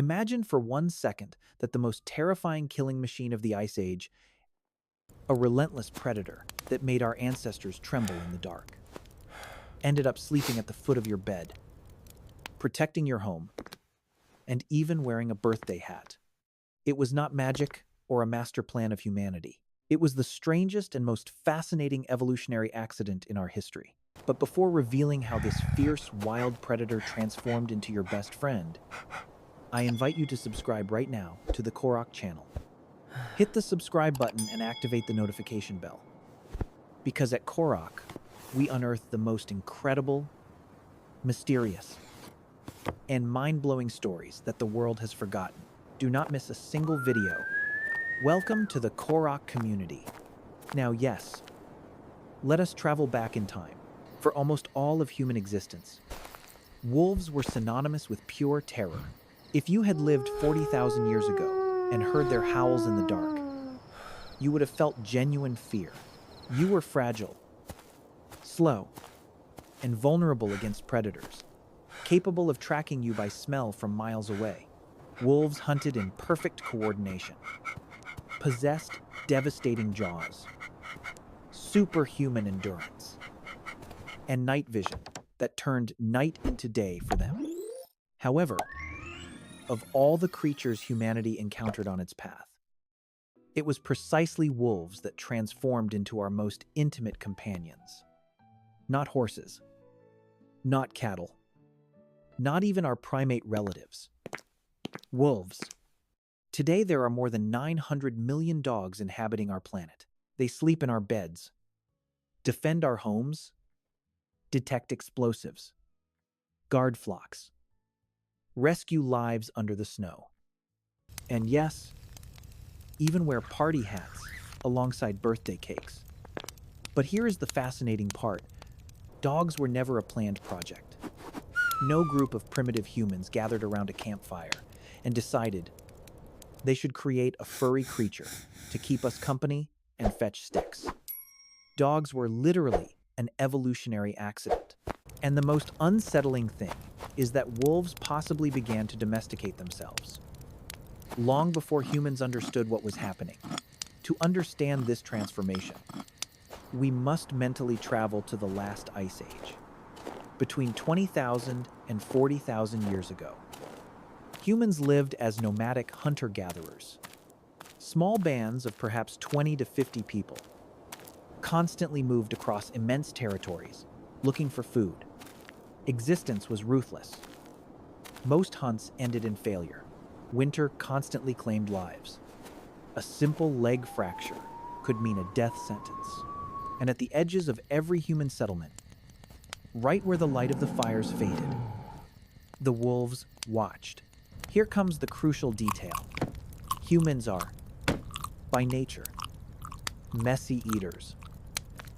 Imagine for 1 second that the most terrifying killing machine of the Ice Age, a relentless predator that made our ancestors tremble in the dark, ended up sleeping at the foot of your bed, protecting your home, and even wearing a birthday hat. It was not magic or a master plan of humanity. It was the strangest and most fascinating evolutionary accident in our history. But before revealing how this fierce, wild predator transformed into your best friend, I invite you to subscribe right now to the Korok channel. Hit the subscribe button and activate the notification bell. Because at Korok, we unearth the most incredible, mysterious, and mind-blowing stories that the world has forgotten. Do not miss a single video. Welcome to the Korok community. Now, yes, let us travel back in time. For almost all of human existence, wolves were synonymous with pure terror. If you had lived 40,000 years ago and heard their howls in the dark, you would have felt genuine fear. You were fragile, slow, and vulnerable against predators, capable of tracking you by smell from miles away. Wolves hunted in perfect coordination, possessed devastating jaws, superhuman endurance, and night vision that turned night into day for them. However, of all the creatures humanity encountered on its path, it was precisely wolves that transformed into our most intimate companions. Not horses, not cattle, not even our primate relatives. Wolves. Today there are more than 900 million dogs inhabiting our planet. They sleep in our beds, defend our homes, detect explosives, guard flocks, rescue lives under the snow, and yes, even wear party hats alongside birthday cakes. But here is the fascinating part. Dogs were never a planned project. No group of primitive humans gathered around a campfire and decided they should create a furry creature to keep us company and fetch sticks. Dogs were literally an evolutionary accident. And the most unsettling thing is that wolves possibly began to domesticate themselves long before humans understood what was happening. To understand this transformation, we must mentally travel to the last ice age. Between 20,000 and 40,000 years ago, humans lived as nomadic hunter-gatherers. Small bands of perhaps 20 to 50 people constantly moved across immense territories, looking for food. Existence was ruthless. Most hunts ended in failure. Winter constantly claimed lives. A simple leg fracture could mean a death sentence. And at the edges of every human settlement, right where the light of the fires faded, the wolves watched. Here comes the crucial detail. Humans are, by nature, messy eaters.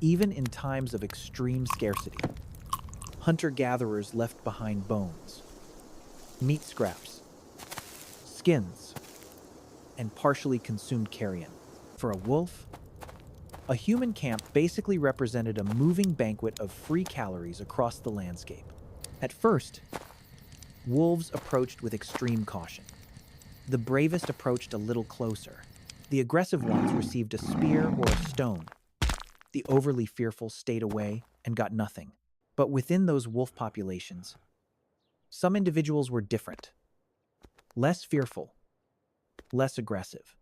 Even in times of extreme scarcity, hunter-gatherers left behind bones, meat scraps, skins, and partially consumed carrion. For a wolf, a human camp basically represented a moving banquet of free calories across the landscape. At first, wolves approached with extreme caution. The bravest approached a little closer. The aggressive ones received a spear or a stone. The overly fearful stayed away and got nothing. But within those wolf populations, some individuals were different. Less fearful, less aggressive,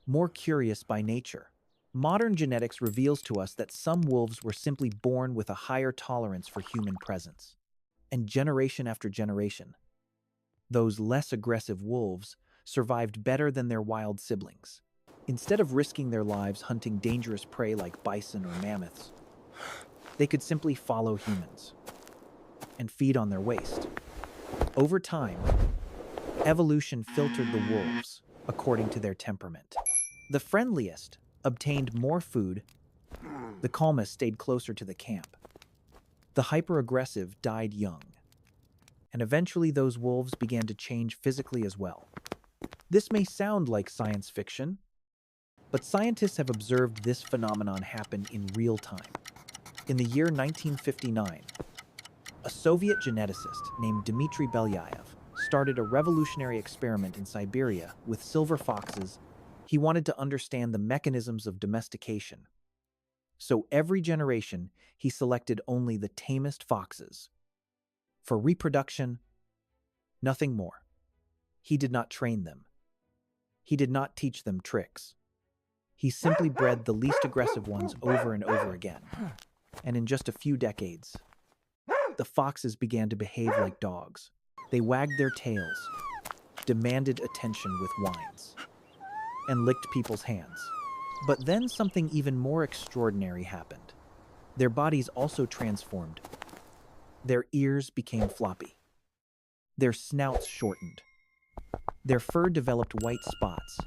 more curious by nature. Modern genetics reveals to us that some wolves were simply born with a higher tolerance for human presence. And generation after generation, those less aggressive wolves survived better than their wild siblings. Instead of risking their lives hunting dangerous prey like bison or mammoths, they could simply follow humans and feed on their waste. Over time, evolution filtered the wolves according to their temperament. The friendliest obtained more food, the calmest stayed closer to the camp. The hyper-aggressive died young, and eventually those wolves began to change physically as well. This may sound like science fiction, but scientists have observed this phenomenon happen in real time. In the year 1959, a Soviet geneticist named Dmitry Belyaev started a revolutionary experiment in Siberia with silver foxes. He wanted to understand the mechanisms of domestication. So every generation, he selected only the tamest foxes. For reproduction, nothing more. He did not train them. He did not teach them tricks. He simply bred the least aggressive ones over and over again. And in just a few decades, the foxes began to behave like dogs. They wagged their tails, demanded attention with whines, and licked people's hands. But then something even more extraordinary happened. Their bodies also transformed. Their ears became floppy. Their snouts shortened. Their fur developed white spots,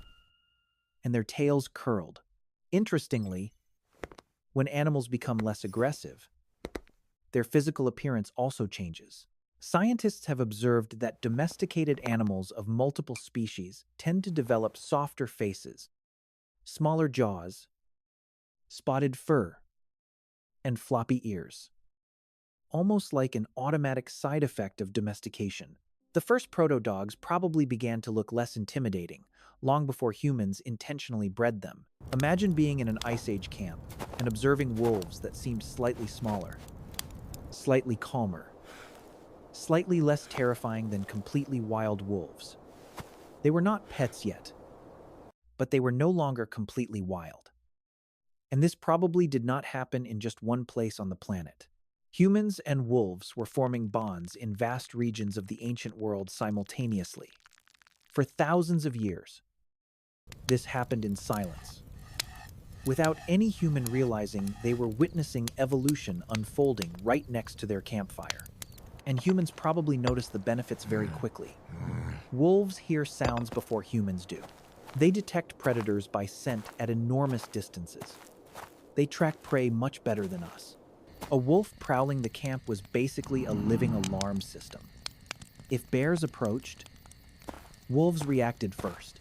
and their tails curled. Interestingly, when animals become less aggressive, their physical appearance also changes. Scientists have observed that domesticated animals of multiple species tend to develop softer faces, smaller jaws, spotted fur, and floppy ears, almost like an automatic side effect of domestication. The first proto-dogs probably began to look less intimidating, long before humans intentionally bred them. Imagine being in an Ice Age camp and observing wolves that seemed slightly smaller, slightly calmer, slightly less terrifying than completely wild wolves. They were not pets yet, but they were no longer completely wild. And this probably did not happen in just one place on the planet. Humans and wolves were forming bonds in vast regions of the ancient world simultaneously. For thousands of years, this happened in silence, without any human realizing they were witnessing evolution unfolding right next to their campfire. And humans probably noticed the benefits very quickly. Wolves hear sounds before humans do. They detect predators by scent at enormous distances. They track prey much better than us. A wolf prowling the camp was basically a living alarm system. If bears approached, wolves reacted first.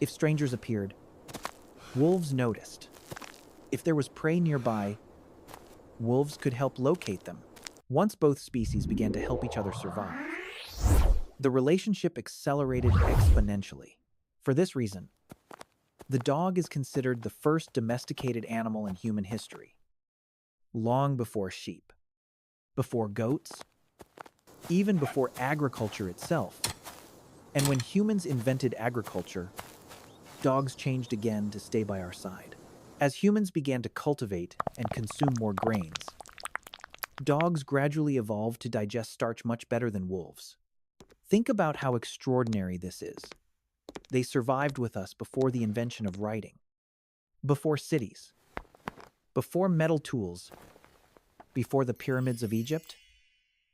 If strangers appeared, wolves noticed. If there was prey nearby, wolves could help locate them. Once both species began to help each other survive, the relationship accelerated exponentially. For this reason, the dog is considered the first domesticated animal in human history, long before sheep, before goats, even before agriculture itself. And when humans invented agriculture, dogs changed again to stay by our side. As humans began to cultivate and consume more grains, dogs gradually evolved to digest starch much better than wolves. Think about how extraordinary this is. They survived with us before the invention of writing, before cities, before metal tools, before the pyramids of Egypt,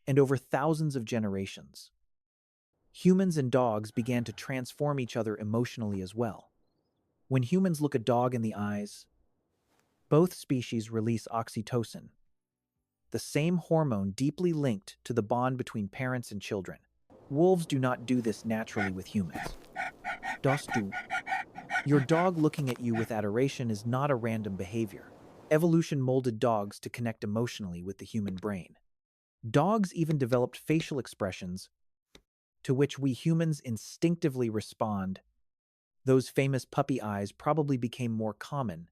and over thousands of generations. Humans and dogs began to transform each other emotionally as well. When humans look a dog in the eyes, both species release oxytocin, the same hormone deeply linked to the bond between parents and children. Wolves do not do this naturally with humans. Dogs do. Your dog looking at you with adoration is not a random behavior. Evolution molded dogs to connect emotionally with the human brain. Dogs even developed facial expressions to which we humans instinctively respond. Those famous puppy eyes probably became more common,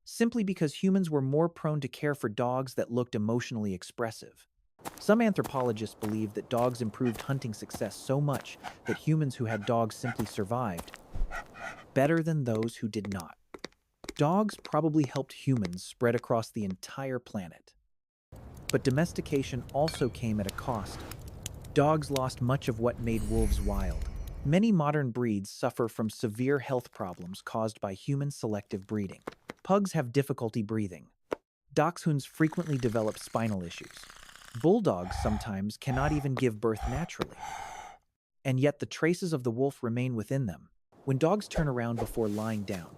simply because humans were more prone to care for dogs that looked emotionally expressive. Some anthropologists believe that dogs improved hunting success so much that humans who had dogs simply survived better than those who did not. Dogs probably helped humans spread across the entire planet. But domestication also came at a cost. Dogs lost much of what made wolves wild. Many modern breeds suffer from severe health problems caused by human selective breeding. Pugs have difficulty breathing. Dachshunds frequently develop spinal issues. Bulldogs sometimes cannot even give birth naturally. And yet the traces of the wolf remain within them. When dogs turn around before lying down,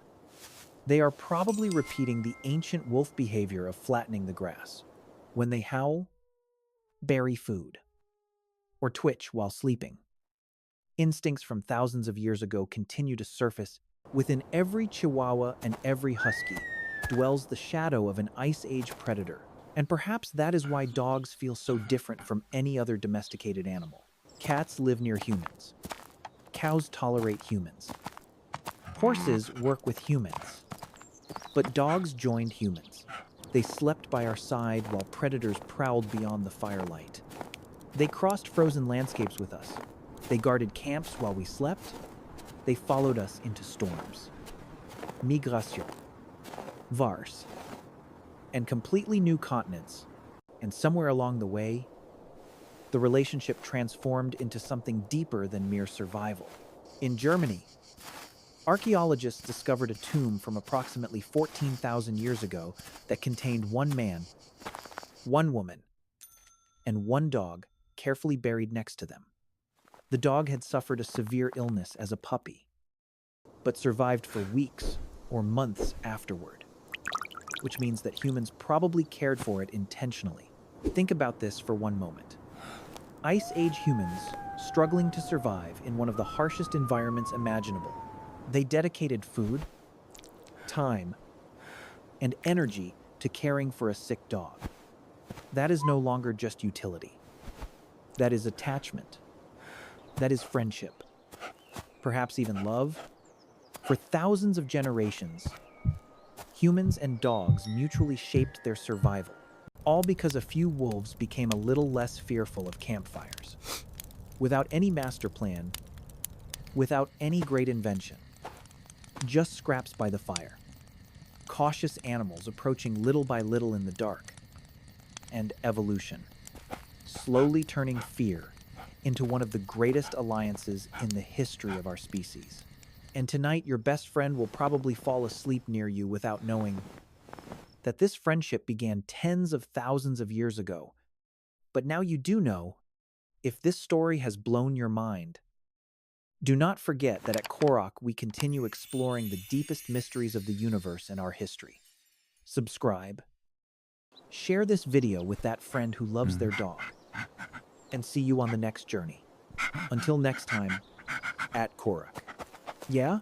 they are probably repeating the ancient wolf behavior of flattening the grass. When they howl, bury food, or twitch while sleeping. Instincts from thousands of years ago continue to surface. Within every Chihuahua and every Husky dwells the shadow of an Ice Age predator. And perhaps that is why dogs feel so different from any other domesticated animal. Cats live near humans. Cows tolerate humans. Horses work with humans. But dogs joined humans. They slept by our side while predators prowled beyond the firelight. They crossed frozen landscapes with us. They guarded camps while we slept. They followed us into storms. Migration. Vars. And completely new continents. And somewhere along the way, the relationship transformed into something deeper than mere survival. In Germany, archaeologists discovered a tomb from approximately 14,000 years ago that contained one man, one woman, and one dog carefully buried next to them. The dog had suffered a severe illness as a puppy, but survived for weeks or months afterward, which means that humans probably cared for it intentionally. Think about this for one moment. Ice Age humans struggling to survive in one of the harshest environments imaginable. They dedicated food, time, and energy to caring for a sick dog. That is no longer just utility. That is attachment. That is friendship. Perhaps even love. For thousands of generations, humans and dogs mutually shaped their survival, all because a few wolves became a little less fearful of campfires. Without any master plan, without any great invention, just scraps by the fire, cautious animals approaching little by little in the dark, and evolution, slowly turning fear into one of the greatest alliances in the history of our species. And tonight, your best friend will probably fall asleep near you without knowing that this friendship began tens of thousands of years ago. But now you do know. If this story has blown your mind, do not forget that at Korok we continue exploring the deepest mysteries of the universe and our history. Subscribe, share this video with that friend who loves their dog, and see you on the next journey. Until next time, at Korok. Yeah?